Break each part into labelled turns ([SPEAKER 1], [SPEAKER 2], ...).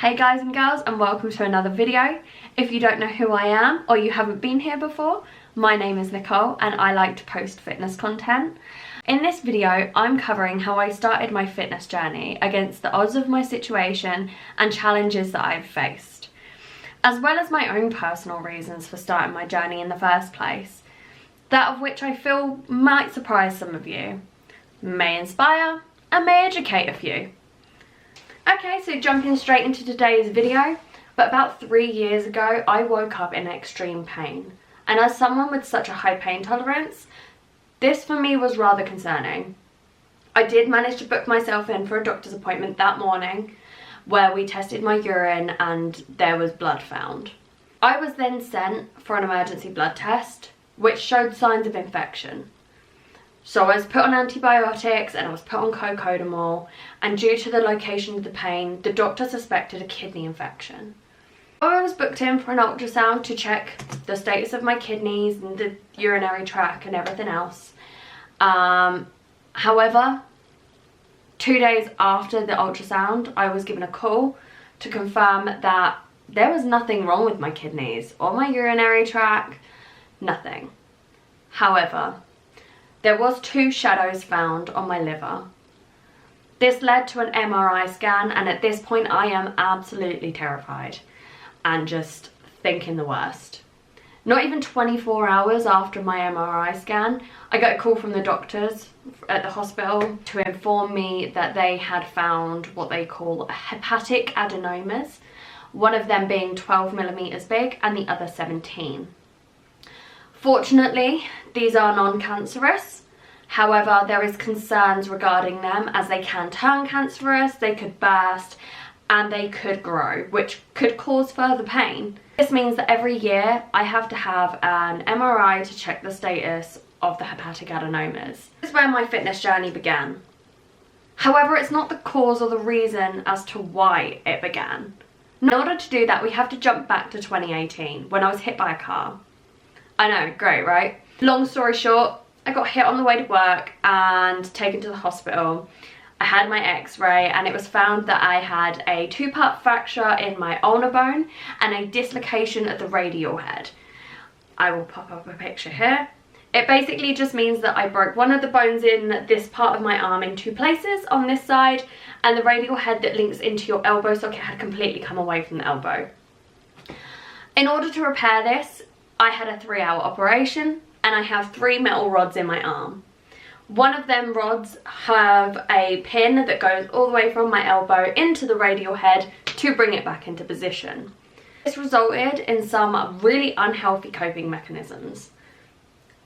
[SPEAKER 1] Hey guys and girls, and welcome to another video. If you don't know who I am or you haven't been here before, my name is Nicole and I like to post fitness content. In this video, I'm covering how I started my fitness journey against the odds of my situation and challenges that I've faced, as well as my own personal reasons for starting my journey in the first place, that of which I feel might surprise some of you, may inspire and may educate a few. Okay, so jumping straight into today's video, but about 3 years ago I woke up in extreme pain, and as someone with such a high pain tolerance, this for me was rather concerning. I did manage to book myself in for a doctor's appointment that morning where we tested my urine and there was blood found. I was then sent for an emergency blood test which showed signs of infection. So I was put on antibiotics and I was put on cocodamol, and due to the location of the pain, the doctor suspected a kidney infection. I was booked in for an ultrasound to check the status of my kidneys and the urinary tract and everything else. However, 2 days after the ultrasound, I was given a call to confirm that there was nothing wrong with my kidneys or my urinary tract, nothing. However, there was 2 shadows found on my liver. This led to an MRI scan, and at this point I am absolutely terrified and just thinking the worst. Not even 24 hours after my MRI scan, I got a call from the doctors at the hospital to inform me that they had found what they call hepatic adenomas, one of them being 12 millimeters big and the other 17. Fortunately, these are non-cancerous. However, there is concerns regarding them as they can turn cancerous, they could burst, and they could grow, which could cause further pain. This means that every year I have to have an MRI to check the status of the hepatic adenomas. This is where my fitness journey began. However, it's not the cause or the reason as to why it began. In order to do that, we have to jump back to 2018 when I was hit by a car. I know, great, right? Long story short, I got hit on the way to work and taken to the hospital. I had my x-ray and it was found that I had a 2-part fracture in my ulnar bone and a dislocation of the radial head. I will pop up a picture here. It basically just means that I broke one of the bones in this part of my arm in 2 places on this side, and the radial head that links into your elbow socket had completely come away from the elbow. In order to repair this, I had a 3-hour operation and I have 3 metal rods in my arm. One of them rods have a pin that goes all the way from my elbow into the radial head to bring it back into position. This resulted in some really unhealthy coping mechanisms.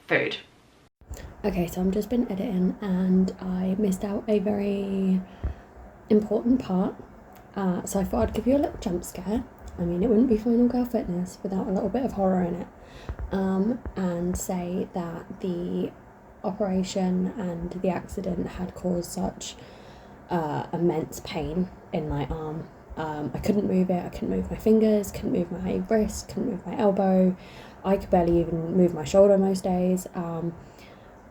[SPEAKER 1] Food.
[SPEAKER 2] Okay, so I've just been editing and I missed out a very important part. So I thought I'd give you a little jump scare. I mean, it wouldn't be Final Girl Fitness without a little bit of horror in it. And say that the operation and the accident had caused such immense pain in my arm. I couldn't move it, I couldn't move my fingers, couldn't move my wrist, couldn't move my elbow. I could barely even move my shoulder most days.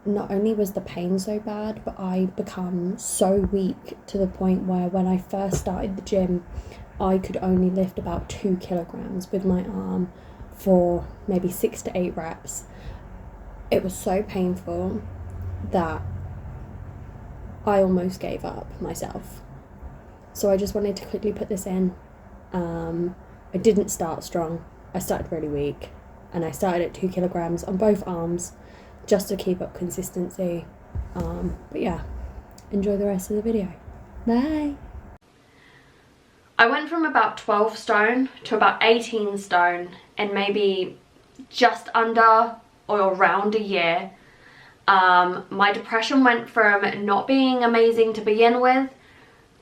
[SPEAKER 2] Not only was the pain so bad, but I become so weak to the point where when I first started the gym, I could only lift about 2 kilograms with my arm for maybe 6 to 8 reps. It was so painful that I almost gave up myself. So I just wanted to quickly put this in. I didn't start strong. I started really weak, and I started at 2 kilograms on both arms just to keep up consistency. But yeah, enjoy the rest of the video. Bye.
[SPEAKER 1] I went from about 12 stone to about 18 stone in maybe just under or around a year. My depression went from not being amazing to begin with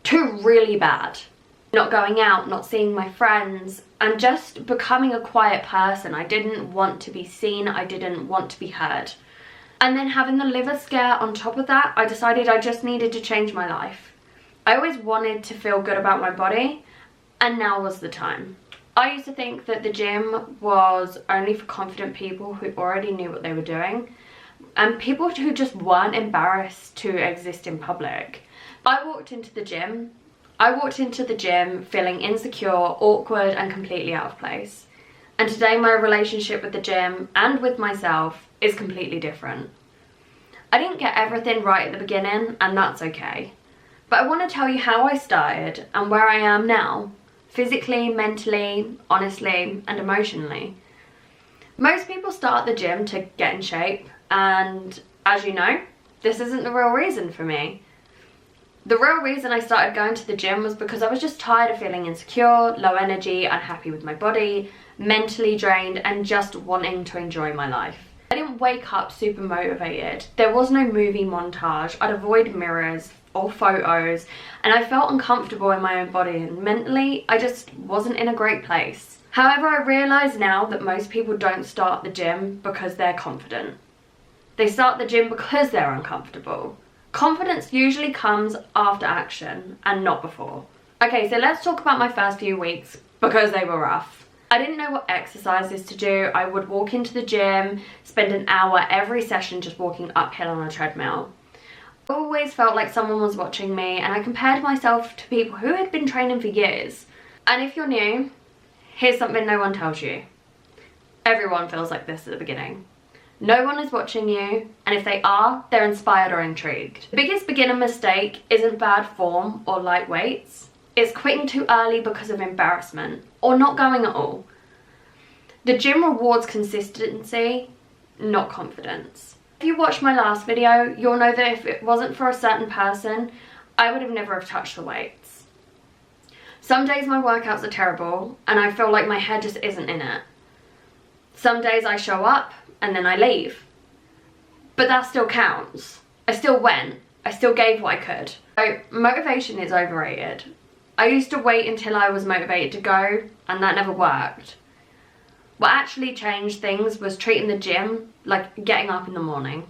[SPEAKER 1] to really bad. Not going out, not seeing my friends, and just becoming a quiet person. I didn't want to be seen, I didn't want to be heard. And then having the liver scare on top of that, I decided I just needed to change my life. I always wanted to feel good about my body, and now was the time. I used to think that the gym was only for confident people who already knew what they were doing, and people who just weren't embarrassed to exist in public. I walked into the gym, I walked into the gym feeling insecure, awkward and completely out of place. And today my relationship with the gym and with myself is completely different. I didn't get everything right at the beginning, and that's okay. But I want to tell you how I started and where I am now, physically, mentally, honestly and emotionally. Most people start the gym to get in shape, and as you know, this isn't the real reason for me. The real reason I started going to the gym was because I was just tired of feeling insecure, low energy, unhappy with my body, mentally drained and just wanting to enjoy my life. I didn't wake up super motivated. There was no movie montage. I'd avoid mirrors or photos and I felt uncomfortable in my own body, and mentally I just wasn't in a great place. However, I realise now that most people don't start the gym because they're confident. They start the gym because they're uncomfortable. Confidence usually comes after action and not before. Okay, so let's talk about my first few weeks because they were rough. I didn't know what exercises to do. I would walk into the gym, spend an hour every session just walking uphill on a treadmill. I always felt like someone was watching me, and I compared myself to people who had been training for years. And if you're new, here's something no one tells you. Everyone feels like this at the beginning. No one is watching you, and if they are, they're inspired or intrigued. The biggest beginner mistake isn't bad form or light weights. It's quitting too early because of embarrassment, or not going at all. The gym rewards consistency, not confidence. If you watched my last video, you'll know that if it wasn't for a certain person, I would have never have touched the weights. Some days my workouts are terrible, and I feel like my head just isn't in it. Some days I show up, and then I leave. But that still counts. I still went. I still gave what I could. So motivation is overrated. I used to wait until I was motivated to go, and that never worked. What actually changed things was treating the gym like getting up in the morning.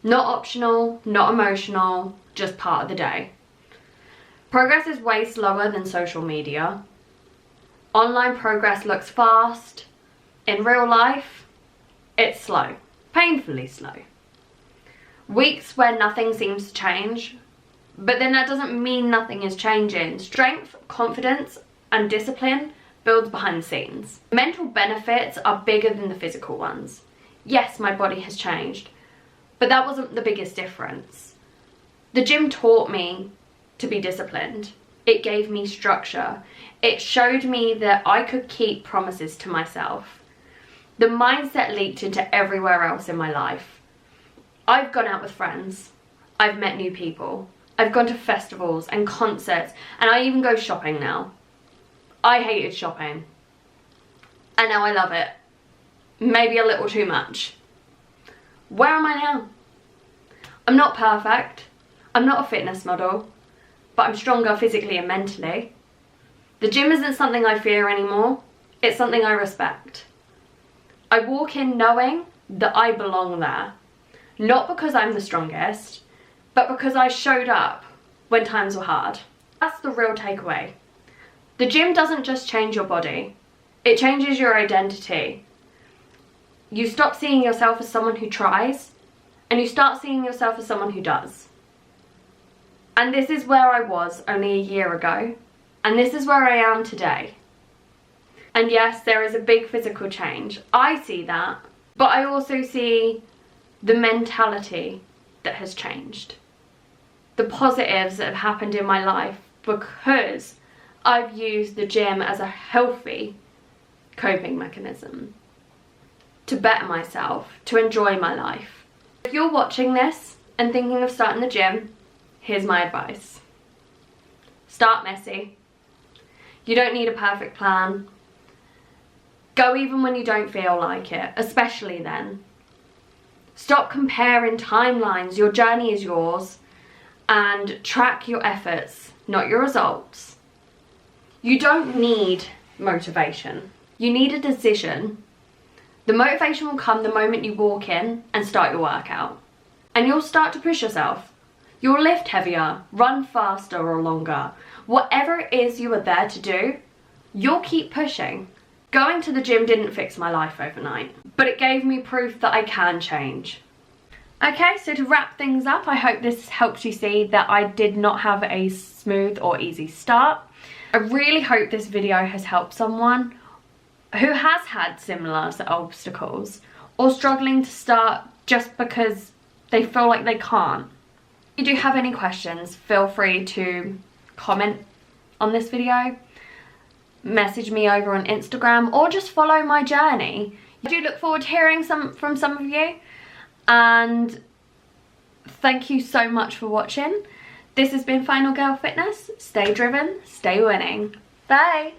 [SPEAKER 1] Not optional, not emotional, just part of the day. Progress is way slower than social media. Online progress looks fast. In real life, it's slow, painfully slow. Weeks where nothing seems to change, but then that doesn't mean nothing is changing. Strength, confidence, and discipline builds behind the scenes. Mental benefits are bigger than the physical ones. Yes, my body has changed, but that wasn't the biggest difference. The gym taught me to be disciplined. It gave me structure. It showed me that I could keep promises to myself. The mindset leaked into everywhere else in my life. I've gone out with friends. I've met new people. I've gone to festivals and concerts, and I even go shopping now. I hated shopping, and now I love it. Maybe a little too much. Where am I now? I'm not perfect. I'm not a fitness model, but I'm stronger physically and mentally. The gym isn't something I fear anymore. It's something I respect. I walk in knowing that I belong there. Not because I'm the strongest, but because I showed up when times were hard. That's the real takeaway. The gym doesn't just change your body, it changes your identity. You stop seeing yourself as someone who tries, and you start seeing yourself as someone who does. And this is where I was only a year ago, and this is where I am today. And yes, there is a big physical change. I see that, but I also see the mentality that has changed. The positives that have happened in my life because I've used the gym as a healthy coping mechanism to better myself, to enjoy my life. If you're watching this and thinking of starting the gym, here's my advice. Start messy. You don't need a perfect plan. Go even when you don't feel like it, especially then. Stop comparing timelines. Your journey is yours, and track your efforts, not your results. You don't need motivation. You need a decision. The motivation will come the moment you walk in and start your workout. And you'll start to push yourself. You'll lift heavier, run faster or longer. Whatever it is you are there to do, you'll keep pushing. Going to the gym didn't fix my life overnight, but it gave me proof that I can change. Okay, so to wrap things up, I hope this helps you see that I did not have a smooth or easy start. I really hope this video has helped someone who has had similar obstacles or struggling to start just because they feel like they can't. If you do have any questions, feel free to comment on this video, message me over on Instagram, or just follow my journey. I do look forward to hearing from some of you, and thank you so much for watching. This has been Final Girl Fitness. Stay driven, stay winning. Bye!